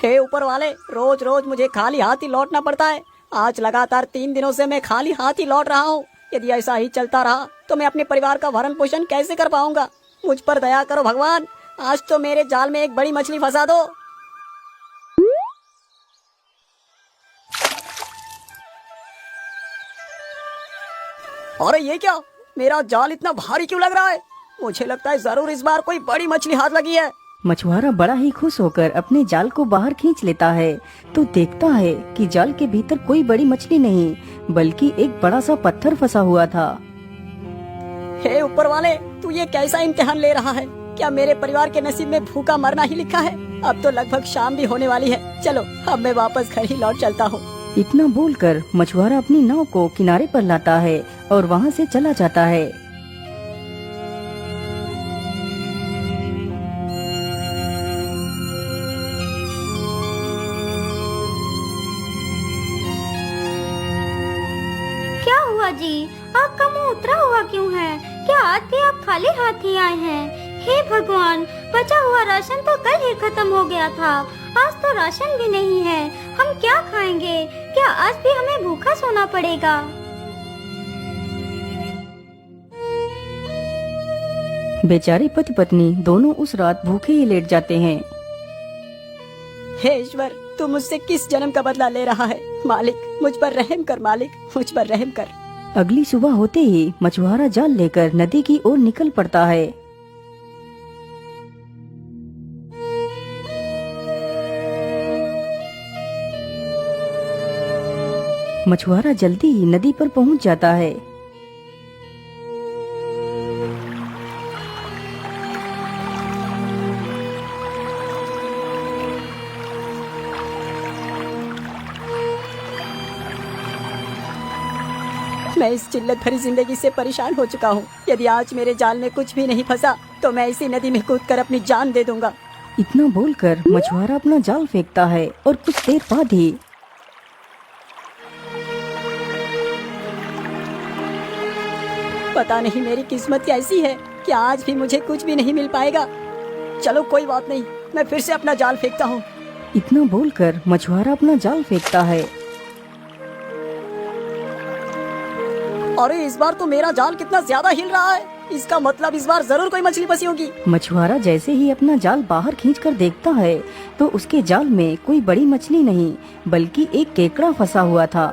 हे ऊपर वाले, रोज रोज मुझे खाली हाथ ही लौटना पड़ता है। आज लगातार 3 दिनों से मैं खाली हाथ ही लौट रहा हूँ। यदि ऐसा ही चलता रहा तो मैं अपने परिवार का भरण पोषण कैसे कर पाऊंगा। मुझ पर दया करो भगवान, आज तो मेरे जाल में एक बड़ी मछली फंसा दो। अरे ये क्या, मेरा जाल इतना भारी क्यों लग रहा है? मुझे लगता है जरूर इस बार कोई बड़ी मछली हाथ लगी है। मछुआरा बड़ा ही खुश होकर अपने जाल को बाहर खींच लेता है तो देखता है कि जाल के भीतर कोई बड़ी मछली नहीं बल्कि एक बड़ा सा पत्थर फंसा हुआ था। हे ऊपर वाले, तू ये कैसा इम्तिहान ले रहा है? क्या मेरे परिवार के नसीब में भूखा मरना ही लिखा है? अब तो लगभग शाम भी होने वाली है। चलो अब मैं वापस घर ही लौट चलता हूँ। इतना बोलकर मछुआरा अपनी नाव को किनारे पर लाता है और वहाँ से चला जाता है। क्या हुआ जी, आपका मुंह उतरा हुआ क्यों है? क्या आज भी आप खाली हाथ ही आए हैं? हे भगवान, बचा हुआ राशन तो कल ही खत्म हो गया था, आज तो राशन भी नहीं है। हम क्या खाएंगे? क्या आज भी हमें भूखा सोना पड़ेगा? बेचारे पति पत्नी दोनों उस रात भूखे ही लेट जाते हैं। हे ईश्वर, तू मुझसे किस जन्म का बदला ले रहा है? मालिक मुझ पर रहम कर, मालिक मुझ पर रहम कर। अगली सुबह होते ही मछुआरा जाल लेकर नदी की ओर निकल पड़ता है। मछुआरा जल्दी ही नदी पर पहुंच जाता है। मैं इस जिल्लत भरी जिंदगी से परेशान हो चुका हूँ। यदि आज मेरे जाल में कुछ भी नहीं फंसा तो मैं इसी नदी में कूदकर अपनी जान दे दूंगा। इतना बोलकर मछुआरा अपना जाल फेंकता है और कुछ देर बाद ही पता नहीं मेरी किस्मत कैसी है कि आज भी मुझे कुछ भी नहीं मिल पाएगा। चलो कोई बात नहीं, मैं फिर से अपना जाल फेंकता हूँ। इतना बोलकर मछुआरा अपना जाल फेंकता है। अरे इस बार तो मेरा जाल कितना ज्यादा हिल रहा है। इसका मतलब इस बार जरूर कोई मछली फंसी होगी। मछुआरा जैसे ही अपना जाल बाहर खींचकर देखता है तो उसके जाल में कोई बड़ी मछली नहीं बल्कि एक केकड़ा फंसा हुआ था।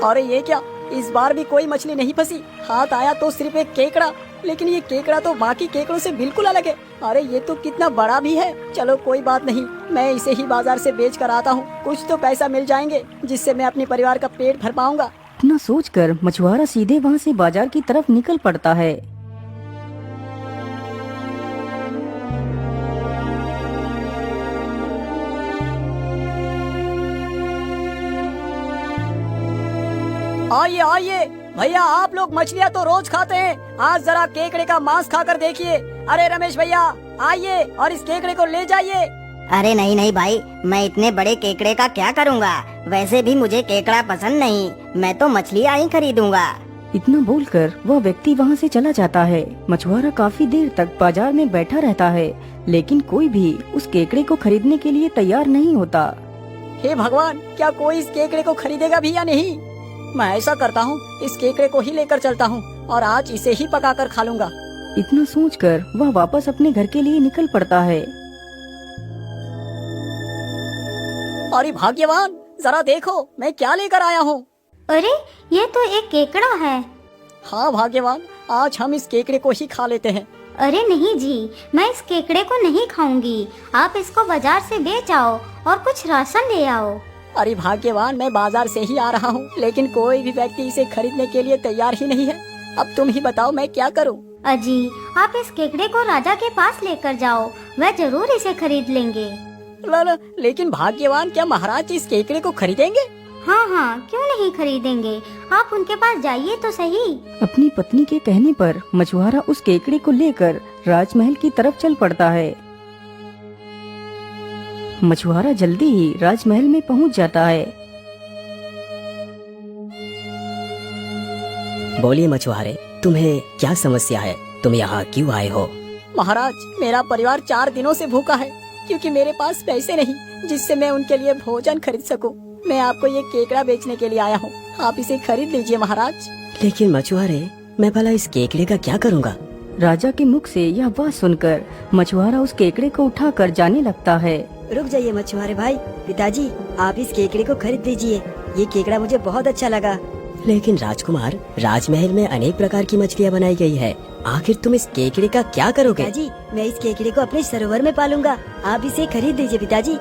अरे ये क्या, इस बार भी कोई मछली नहीं फंसी। हाथ आया तो सिर्फ एक केकड़ा, लेकिन ये केकड़ा तो बाकी केकड़ों से बिल्कुल अलग है। अरे ये तो कितना बड़ा भी है। चलो कोई बात नहीं, मैं इसे ही बाजार से बेच कर आता हूँ। कुछ तो पैसा मिल जाएंगे जिससे मैं अपने परिवार का पेट भर पाऊंगा। इतना सोचकर मछुआरा सीधे वहाँ से बाजार की तरफ निकल पड़ता है। आइए आइए भैया, आप लोग मछलियाँ तो रोज खाते हैं, आज जरा केकड़े का मांस खाकर देखिए। अरे रमेश भैया, आइए और इस केकड़े को ले जाइए। अरे नहीं नहीं भाई, मैं इतने बड़े केकड़े का क्या करूँगा? वैसे भी मुझे केकड़ा पसंद नहीं, मैं तो मछलियाँ ही खरीदूंगा। इतना बोलकर वह व्यक्ति वहाँ से चला जाता है। मछुआरा काफी देर तक बाजार में बैठा रहता है लेकिन कोई भी उस केकड़े को खरीदने के लिए तैयार नहीं होता। हे भगवान, क्या कोई इस केकड़े को खरीदेगा भी या नहीं? मैं ऐसा करता हूँ, इस केकड़े को ही लेकर चलता हूँ और आज इसे ही पकाकर खा लूंगा। इतना सोचकर वह वापस अपने घर के लिए निकल पड़ता है। अरे भाग्यवान, जरा देखो मैं क्या लेकर आया हूँ। अरे ये तो एक केकड़ा है। हाँ भाग्यवान, आज हम इस केकड़े को ही खा लेते हैं। अरे नहीं जी, मैं इस केकड़े को नहीं खाऊंगी। आप इसको बाजार से बेच आओ और कुछ राशन ले आओ। अरे भाग्यवान, मैं बाजार से ही आ रहा हूँ लेकिन कोई भी व्यक्ति इसे खरीदने के लिए तैयार ही नहीं है। अब तुम ही बताओ मैं क्या करूँ? अजी, आप इस केकड़े को राजा के पास लेकर जाओ, वह जरूर इसे खरीद लेंगे। लेकिन भाग्यवान, क्या महाराज इस केकड़े को खरीदेंगे? हाँ हाँ, क्यों नहीं खरीदेंगे। आप उनके पास जाइए तो सही। अपनी पत्नी के कहने पर मछुआरा उस केकड़े को लेकर राजमहल की तरफ चल पड़ता है। मछुआरा जल्दी ही राजमहल में पहुंच जाता है। बोलिए मछुआरे, तुम्हें क्या समस्या है? तुम यहाँ क्यों आए हो? महाराज, मेरा परिवार 4 दिनों से भूखा है। क्योंकि मेरे पास पैसे नहीं जिससे मैं उनके लिए भोजन खरीद सकूं। मैं आपको ये केकड़ा बेचने के लिए आया हूँ, आप इसे खरीद लीजिए महाराज। लेकिन मछुआरे, मैं भला इस केकड़े का क्या करूँगा? राजा के मुख से यह बात सुनकर मछुआरा उस केकड़े को उठाकर जाने लगता है। रुक जाइए मछुआरे भाई, पिताजी आप इस केकड़े को खरीद लीजिए, ये केकड़ा मुझे बहुत अच्छा लगा। लेकिन राजकुमार, राजमहल में अनेक प्रकार की मछलियाँ बनाई गई है, आखिर तुम इस केकड़े का क्या करोगे? पिताजी मैं इस केकड़े को अपने सरोवर में पालूंगा, आप इसे खरीद लीजिए पिताजी।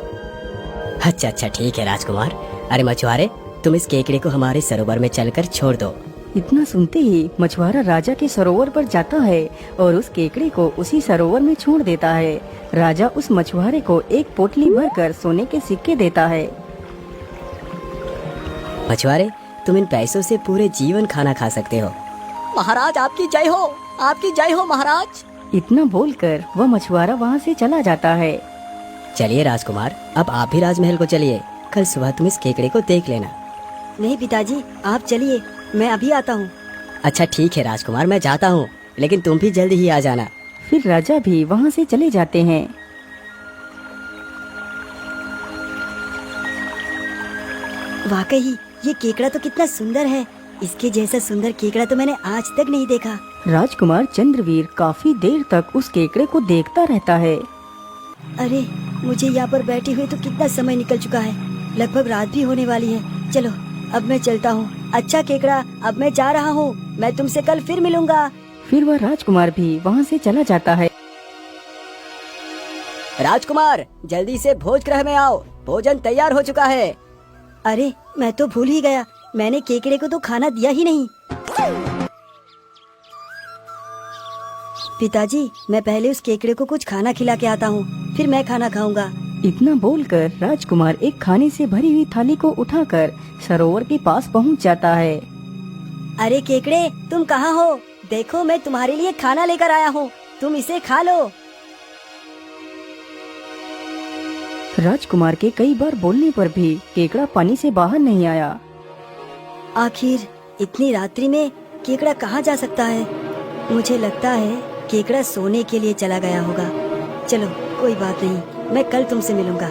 अच्छा ठीक है राजकुमार। अरे मछुआरे, तुम इस केकड़े को हमारे सरोवर में चलकर छोड़ दो। इतना सुनते ही मछुआरा राजा के सरोवर पर जाता है और उस केकड़े को उसी सरोवर में छोड़ देता है। राजा उस मछुआरे को एक पोटली भरकर सोने के सिक्के देता है। मछुआरे, तुम इन पैसों से पूरे जीवन खाना खा सकते हो। महाराज आपकी जय हो, आपकी जय हो महाराज। इतना बोलकर वह मछुआरा वहाँ से चला जाता है। चलिए राजकुमार, अब आप भी राजमहल को चलिए, कल सुबह तुम इस केकड़े को देख लेना। नहीं पिताजी आप चलिए, मैं अभी आता हूँ। अच्छा ठीक है राजकुमार, मैं जाता हूँ, लेकिन तुम भी जल्दी ही आ जाना। फिर राजा भी वहाँ से चले जाते हैं। वाकई ये केकड़ा तो कितना सुंदर है, इसके जैसा सुंदर केकड़ा तो मैंने आज तक नहीं देखा। राजकुमार चंद्रवीर काफी देर तक उस केकड़े को देखता रहता है। अरे मुझे यहाँ पर बैठे हुए तो कितना समय निकल चुका है, लगभग रात भी होने वाली है। चलो अब मैं चलता हूँ। अच्छा केकड़ा, अब मैं जा रहा हूँ, मैं तुमसे कल फिर मिलूंगा। फिर वह राजकुमार भी वहाँ से चला जाता है। राजकुमार जल्दी से भोजगृह में आओ, भोजन तैयार हो चुका है। अरे मैं तो भूल ही गया, मैंने केकड़े को तो खाना दिया ही नहीं। पिताजी मैं पहले उस केकड़े को कुछ खाना खिला के आता हूँ, फिर मैं खाना खाऊंगा। इतना बोलकर राजकुमार एक खाने से भरी हुई थाली को उठाकर सरोवर के पास पहुँच जाता है। अरे केकड़े तुम कहाँ हो? देखो मैं तुम्हारे लिए खाना लेकर आया हूँ, तुम इसे खा लो। राजकुमार के कई बार बोलने पर भी केकड़ा पानी से बाहर नहीं आया। आखिर इतनी रात्रि में केकड़ा कहाँ जा सकता है? मुझे लगता है केकड़ा सोने के लिए चला गया होगा। चलो कोई बात नहीं, मैं कल तुमसे मिलूंगा।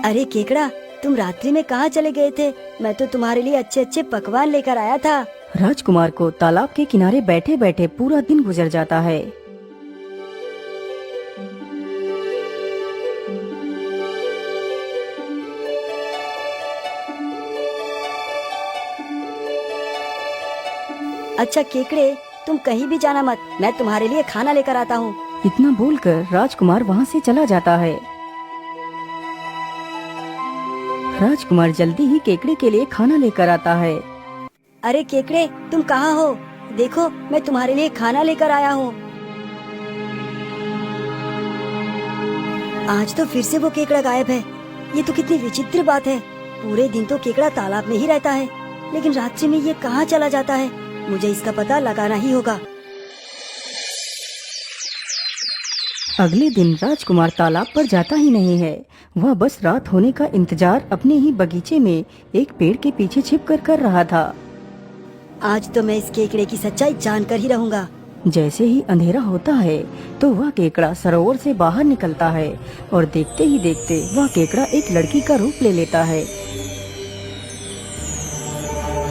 अरे केकड़ा तुम रात्रि में कहाँ चले गए थे? मैं तो तुम्हारे लिए अच्छे अच्छे पकवान लेकर आया था। राजकुमार को तालाब के किनारे बैठे बैठे पूरा दिन गुजर जाता है। अच्छा केकड़े तुम कहीं भी जाना मत, मैं तुम्हारे लिए खाना लेकर आता हूँ। इतना बोलकर राजकुमार वहाँ से चला जाता है। राजकुमार जल्दी ही केकड़े के लिए खाना लेकर आता है। अरे केकड़े तुम कहाँ हो? देखो मैं तुम्हारे लिए खाना लेकर आया हूँ। आज तो फिर से वो केकड़ा गायब है। ये तो कितनी विचित्र बात है। पूरे दिन तो केकड़ा तालाब में ही रहता है, लेकिन रात्रि में ये कहाँ चला जाता है? मुझे इसका पता लगाना ही होगा। अगले दिन राजकुमार तालाब पर जाता ही नहीं है। वह बस रात होने का इंतजार अपने ही बगीचे में एक पेड़ के पीछे छिपकर कर रहा था। आज तो मैं इस केकड़े की सच्चाई जानकर ही रहूंगा। जैसे ही अंधेरा होता है तो वह केकड़ा सरोवर से बाहर निकलता है और देखते ही देखते वह केकड़ा एक लड़की का रूप ले लेता है।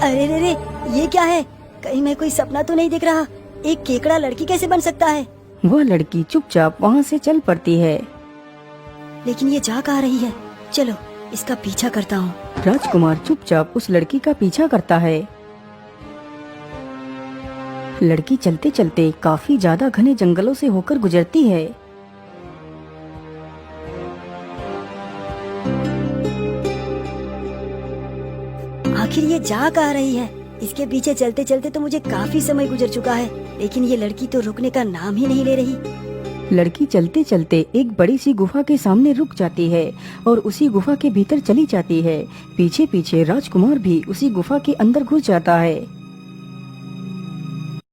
अरे रे रे, ये क्या है? कहीं मैं कोई सपना तो नहीं देख रहा? एक केकड़ा लड़की कैसे बन सकता है? वह लड़की चुपचाप वहाँ से चल पड़ती है। लेकिन ये जा कहाँ रही है? चलो इसका पीछा करता हूँ। राजकुमार चुपचाप उस लड़की का पीछा करता है। लड़की चलते चलते काफी ज्यादा घने जंगलों से होकर गुजरती है। आखिर ये जा कहाँ रही है? इसके पीछे चलते चलते तो मुझे काफी समय गुजर चुका है, लेकिन ये लड़की तो रुकने का नाम ही नहीं ले रही। लड़की चलते चलते एक बड़ी सी गुफा के सामने रुक जाती है और उसी गुफा के भीतर चली जाती है। पीछे पीछे राजकुमार भी उसी गुफा के अंदर घुस जाता है।